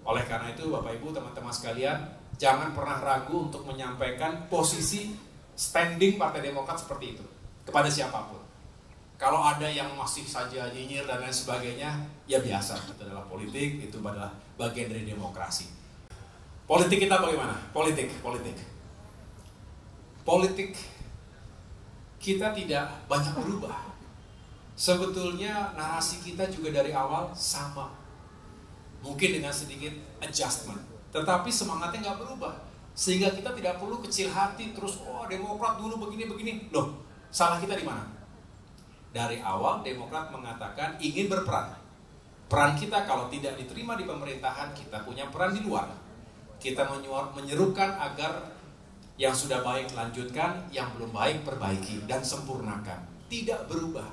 Oleh karena itu Bapak Ibu, teman-teman sekalian, jangan pernah ragu untuk menyampaikan posisi standing Partai Demokrat seperti itu kepada siapapun. Kalau ada yang masih saja nyinyir dan lain sebagainya, ya biasa, itu adalah politik, itu adalah bagian dari demokrasi. Politik kita bagaimana? Politik kita tidak banyak berubah. Sebetulnya narasi kita juga dari awal sama, mungkin dengan sedikit adjustment, tetapi semangatnya nggak berubah, sehingga kita tidak perlu kecil hati terus, oh Demokrat dulu begini-begini. Loh, salah kita di mana? Dari awal Demokrat mengatakan ingin berperan. Peran kita kalau tidak diterima di pemerintahan, kita punya peran di luar. Kita menyerukan agar yang sudah baik lanjutkan, yang belum baik perbaiki dan sempurnakan. Tidak berubah.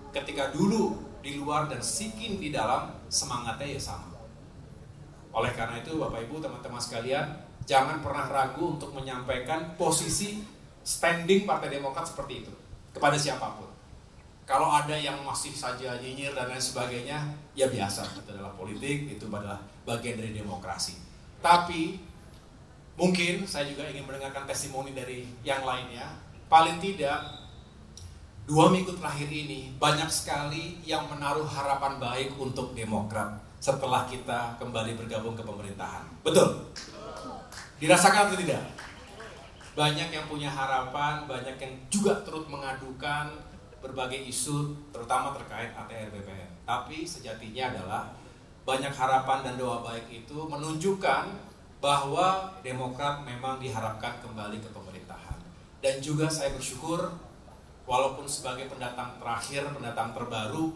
Ketika dulu di luar dan Sikin di dalam, semangatnya ya sama. Oleh karena itu Bapak Ibu, teman-teman sekalian, jangan pernah ragu untuk menyampaikan posisi standing Partai Demokrat seperti itu kepada siapapun. Kalau ada yang masih saja nyinyir dan lain sebagainya, ya biasa, itu adalah politik, itu adalah bagian dari demokrasi. Tapi mungkin saya juga ingin mendengarkan testimoni dari yang lainnya. Paling tidak 2 minggu terakhir ini banyak sekali yang menaruh harapan baik untuk Demokrat setelah kita kembali bergabung ke pemerintahan. Betul? Dirasakan atau tidak? Banyak yang punya harapan, banyak yang juga turut mengadukan berbagai isu, terutama terkait ATR BPN. Tapi sejatinya adalah banyak harapan dan doa baik itu menunjukkan bahwa Demokrat memang diharapkan kembali ke pemerintahan. Dan juga saya bersyukur, walaupun sebagai pendatang terakhir, pendatang terbaru,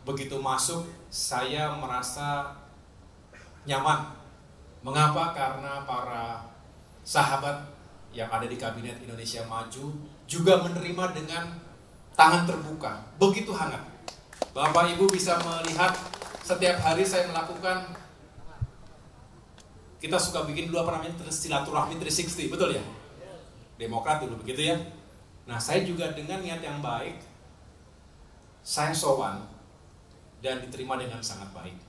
begitu masuk saya merasa nyaman. Mengapa? Karena para sahabat yang ada di Kabinet Indonesia Maju juga menerima dengan tangan terbuka, begitu hangat. Bapak Ibu bisa melihat setiap hari saya melakukan, kita suka bikin dulu apa namanya, silaturahmi 360, betul ya? Demokrat dulu begitu ya. Nah, saya juga dengan niat yang baik, saya sowan dan diterima dengan sangat baik.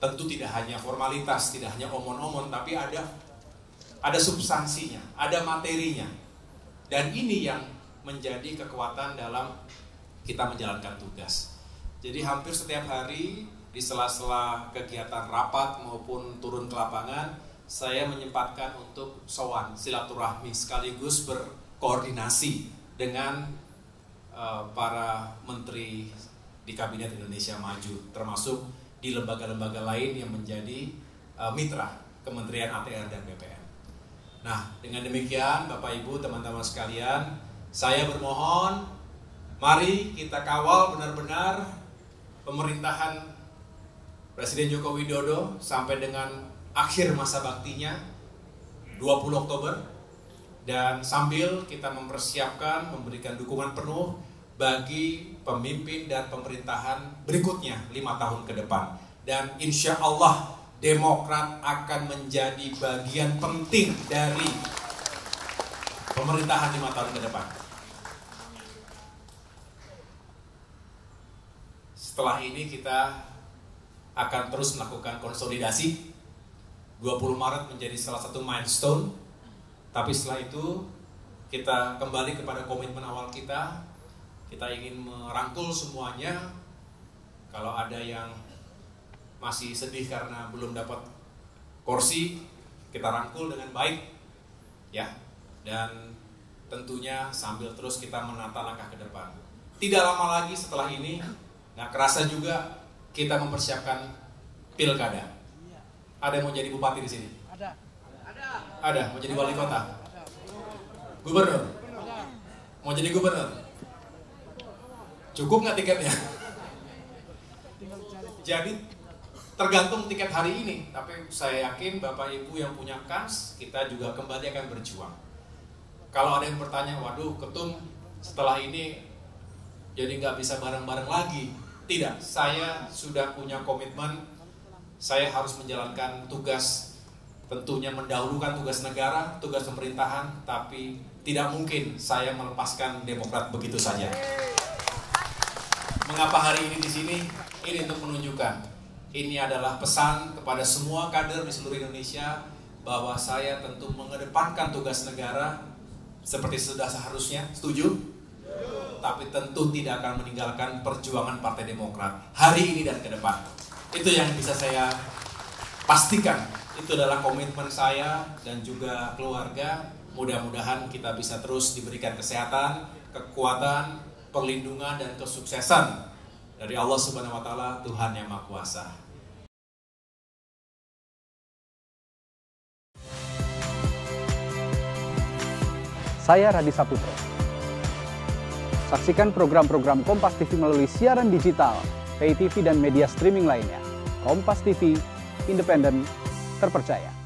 Tentu tidak hanya formalitas, tidak hanya omon-omon, tapi ada substansinya, ada materinya. Dan ini yang menjadi kekuatan dalam kita menjalankan tugas. Jadi hampir setiap hari di sela-sela kegiatan rapat maupun turun ke lapangan, saya menyempatkan untuk sowan, silaturahmi, sekaligus berkoordinasi dengan para menteri di Kabinet Indonesia Maju, termasuk di lembaga-lembaga lain yang menjadi mitra Kementerian ATR dan BPN. Nah, dengan demikian Bapak Ibu, teman-teman sekalian, saya bermohon, mari kita kawal benar-benar pemerintahan Presiden Joko Widodo sampai dengan akhir masa baktinya 20 Oktober, dan sambil kita mempersiapkan, memberikan dukungan penuh bagi pemimpin dan pemerintahan berikutnya 5 tahun ke depan. Dan insya Allah Demokrat akan menjadi bagian penting dari pemerintahan 5 tahun ke depan. Setelah ini kita akan terus melakukan konsolidasi. 20 Maret menjadi salah satu milestone. Tapi setelah itu kita kembali kepada komitmen awal kita. Kita ingin merangkul semuanya. Kalau ada yang masih sedih karena belum dapat kursi, kita rangkul dengan baik, ya. Dan tentunya sambil terus kita menata langkah ke depan. Tidak lama lagi setelah ini, nggak kerasa juga kita mempersiapkan pilkada. Ada yang mau jadi bupati di sini? Ada. Mau jadi wali kota? Gubernur? Mau jadi gubernur? Cukup nggak tiketnya? Jadi tergantung tiket hari ini, tapi saya yakin Bapak Ibu yang punya kans, kita juga kembali akan berjuang. Kalau ada yang bertanya, waduh ketum setelah ini jadi nggak bisa bareng-bareng lagi. Tidak, saya sudah punya komitmen, saya harus menjalankan tugas, tentunya mendahulukan tugas negara, tugas pemerintahan, tapi tidak mungkin saya melepaskan Demokrat begitu saja. Mengapa hari ini di sini? Ini untuk menunjukkan Ini adalah pesan kepada semua kader di seluruh Indonesia bahwa saya tentu mengedepankan tugas negara seperti sudah seharusnya, setuju? Tapi tentu tidak akan meninggalkan perjuangan Partai Demokrat hari ini dan ke depan. Itu yang bisa saya pastikan. Itu adalah komitmen saya dan juga keluarga. Mudah-mudahan kita bisa terus diberikan kesehatan, kekuatan, perlindungan, dan kesuksesan dari Allah Subhanahu wa Ta'ala, Tuhan yang Maha Kuasa. Saya Radi Saputro. Saksikan program-program Kompas TV melalui siaran digital, pay TV dan media streaming lainnya. Kompas TV, independen, terpercaya.